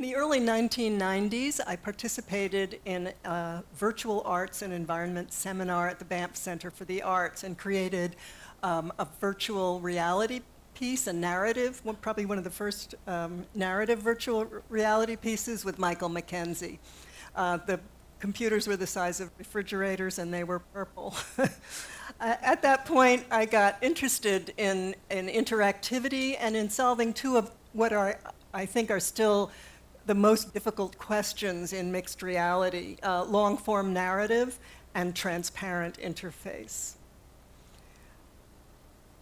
In the early 1990s, I participated in a virtual arts and environment seminar at the Banff Center for the Arts and created a virtual reality piece, a narrative, probably one of the first narrative virtual reality pieces with Michael Mackenzie. The computers were the size of refrigerators and they were purple. At that point, I got interested in interactivity and in solving two of what I think are still the most difficult questions in mixed reality, long-form narrative and transparent interface.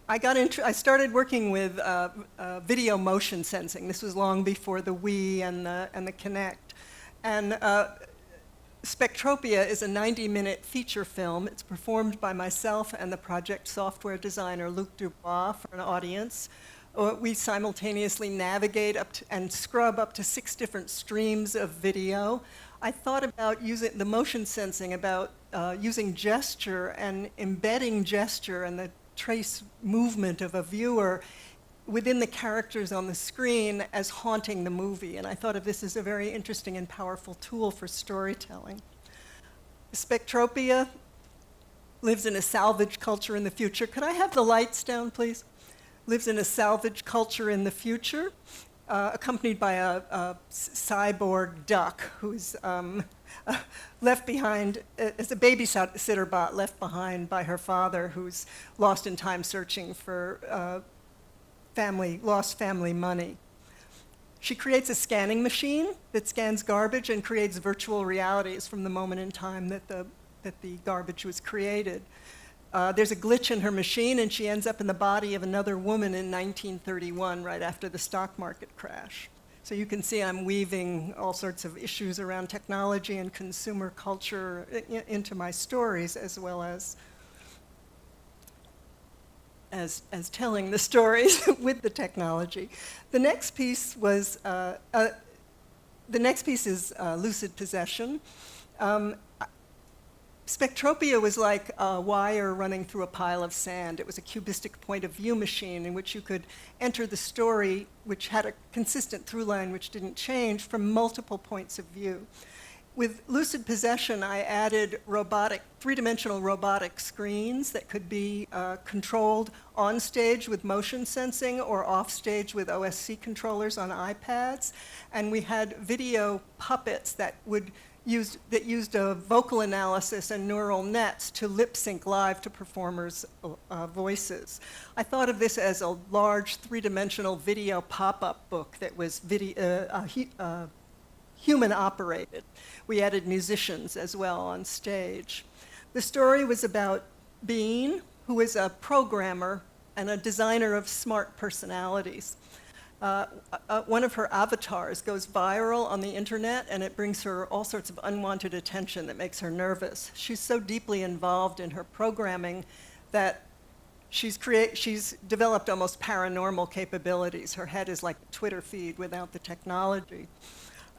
I started working with video motion sensing. This was long before the Wii and the Kinect. And Spectropia is a 90-minute feature film. It's performed by myself and the project software designer Luc Dubois for an audience. We simultaneously navigate and scrub up to 6 different streams of video. I thought about using the motion sensing, about using gesture and embedding gesture and the trace movement of a viewer within the characters on the screen as haunting the movie. And I thought of this as a very interesting and powerful tool for storytelling. Spectropia lives in a salvage culture in the future. Could I have the lights down, please? Lives in a salvage culture in the future, accompanied by a cyborg duck who's left behind as a babysitter bot left behind by her father, who's lost in time searching for lost family money. She creates a scanning machine that scans garbage and creates virtual realities from the moment in time that the garbage was created. There's a glitch in her machine, and she ends up in the body of another woman in 1931, right after the stock market crash. So you can see I'm weaving all sorts of issues around technology and consumer culture into my stories, as well as telling the stories with the technology. The next piece is Lucid Possession. Spectropia was like a wire running through a pile of sand. It was a cubistic point of view machine in which you could enter the story, which had a consistent through line which didn't change, from multiple points of view. With Lucid Possession, I added three-dimensional robotic screens that could be controlled on stage with motion sensing or off stage with OSC controllers on iPads. And we had video puppets that used a vocal analysis and neural nets to lip sync live to performers' voices. I thought of this as a large three-dimensional video pop-up book that was human operated. We added musicians as well on stage. The story was about Bean, who is a programmer and a designer of smart personalities. One of her avatars goes viral on the internet, and it brings her all sorts of unwanted attention that makes her nervous. She's so deeply involved in her programming that she's developed almost paranormal capabilities. Her head is like a Twitter feed without the technology.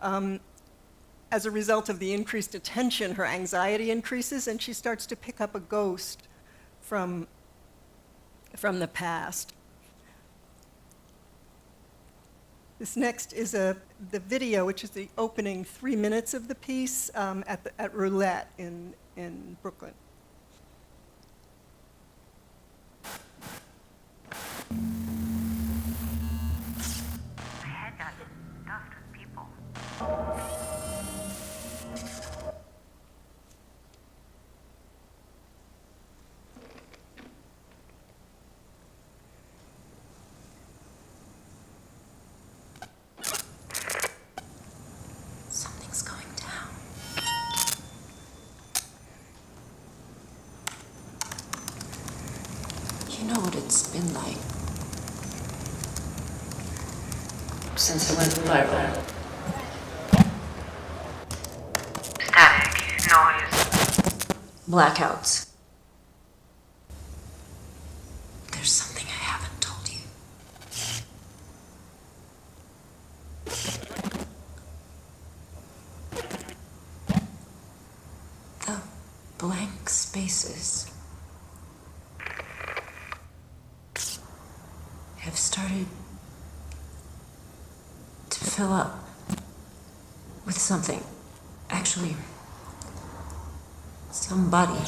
As a result of the increased attention, her anxiety increases, and she starts to pick up a ghost from the past. This next is the video, which is the opening 3 minutes of the piece at Roulette in Brooklyn. My head got stuffed with people. Something's going down. You know what it's been like since it went viral. Static, noise. Blackouts. There's something I haven't told you. The blank spaces have started to fill up with something. Actually, somebody.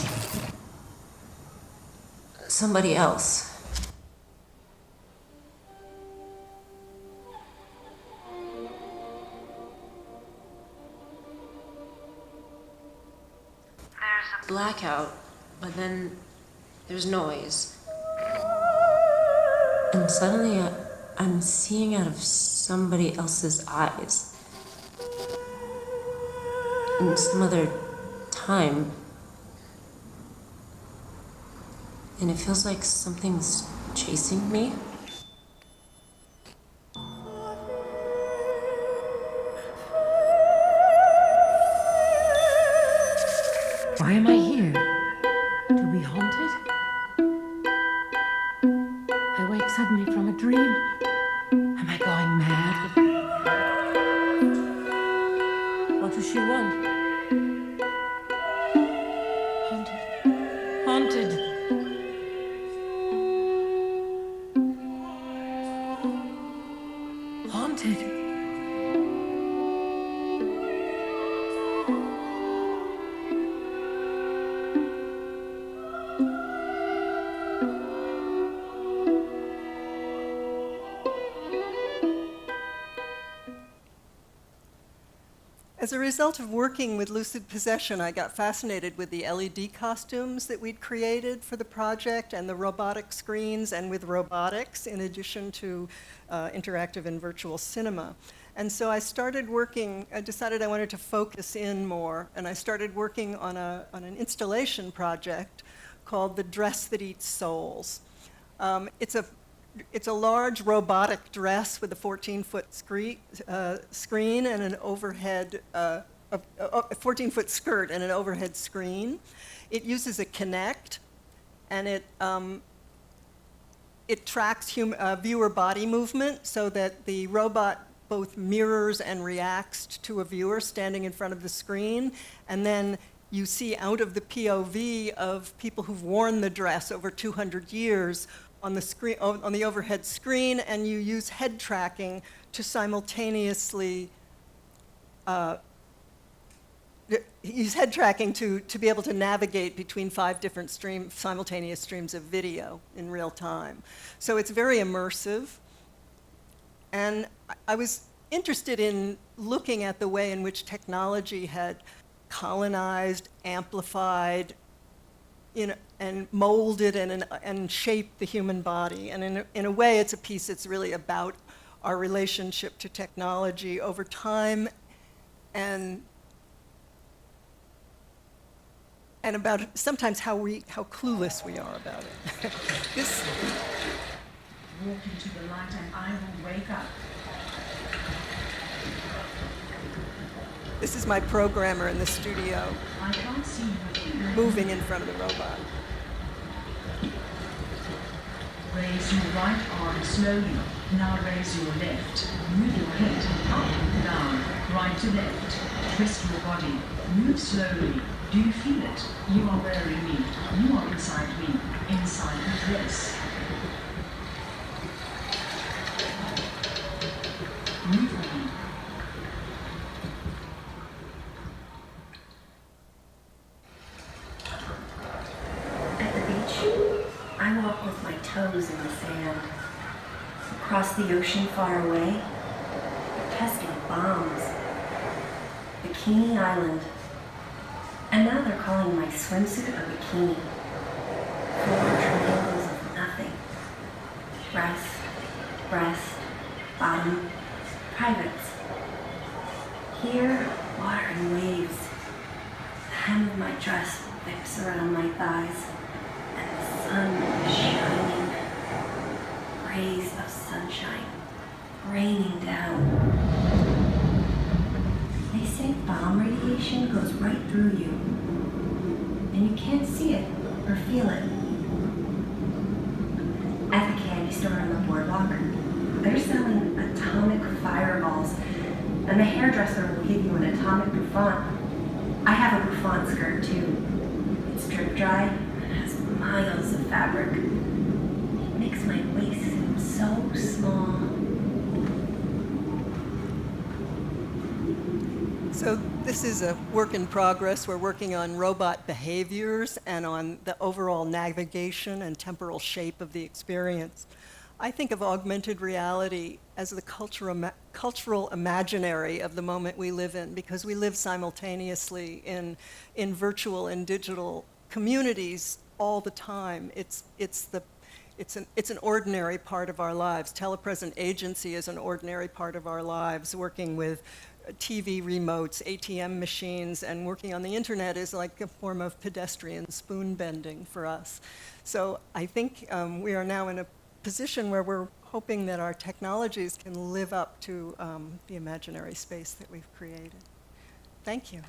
Somebody else. There's Blackout, but then there's noise. And suddenly I'm seeing out of somebody else's eyes. In some other time. And it feels like something's chasing me. Why am I here? To be haunted? I wake suddenly from a dream. Am I going mad? What does she want? Haunted. Haunted. Haunted. As a result of working with Lucid Possession, I got fascinated with the LED costumes that we'd created for the project and the robotic screens and with robotics in addition to interactive and virtual cinema. And so I decided I wanted to focus in more, and I started working on an installation project called The Dress That Eats Souls. It's a large robotic dress with a 14-foot screen and an overhead, a 14-foot skirt and an overhead screen. It uses a Kinect, and it tracks viewer body movement so that the robot both mirrors and reacts to a viewer standing in front of the screen, and then you see out of the POV of people who've worn the dress over 200 years on the screen, on the overhead screen, and you use head tracking to simultaneously to be able to navigate between 5 different simultaneous streams of video in real time. So it's very immersive. And I was interested in looking at the way in which technology had colonized, amplified, and molded and shaped the human body. And in a way, it's a piece that's really about our relationship to technology over time and about sometimes how clueless we are about it. Walk into the light and I will wake up. This is my programmer in the studio I can't see you. moving in front of the robot. Raise your right arm slowly. Now raise your left. Move your head up, down, right to left. Twist your body. Move slowly. Do you feel it? You are wearing me. You are inside me. Inside the dress. Move with me. At the beach, I walk with my toes in the sand. Across the ocean far away, testing bombs. Bikini Island. And now they're calling my swimsuit a bikini. 4 triangles of nothing. Breast, bottom, privates. Here, water and waves. The hem of my dress whips around my thighs, and the sun is shining. Rays of sunshine raining down. They say bomb radiation goes right through you, and you can't see it or feel it. At the candy store on the boardwalk, they're selling atomic fireballs, and the hairdresser will give you an atomic bouffant. I have a bouffant skirt too. It's drip dry and has miles of fabric. It makes my waist seem so small. So this is a work in progress. We're working on robot behaviors and on the overall navigation and temporal shape of the experience. I think of augmented reality as the cultural imaginary of the moment we live in, because we live simultaneously in virtual and digital communities all the time. It's an ordinary part of our lives. Telepresent agency is an ordinary part of our lives. Working with TV remotes, ATM machines, and working on the internet is like a form of pedestrian spoon bending for us. So I think we are now in a position where we're hoping that our technologies can live up to the imaginary space that we've created. Thank you.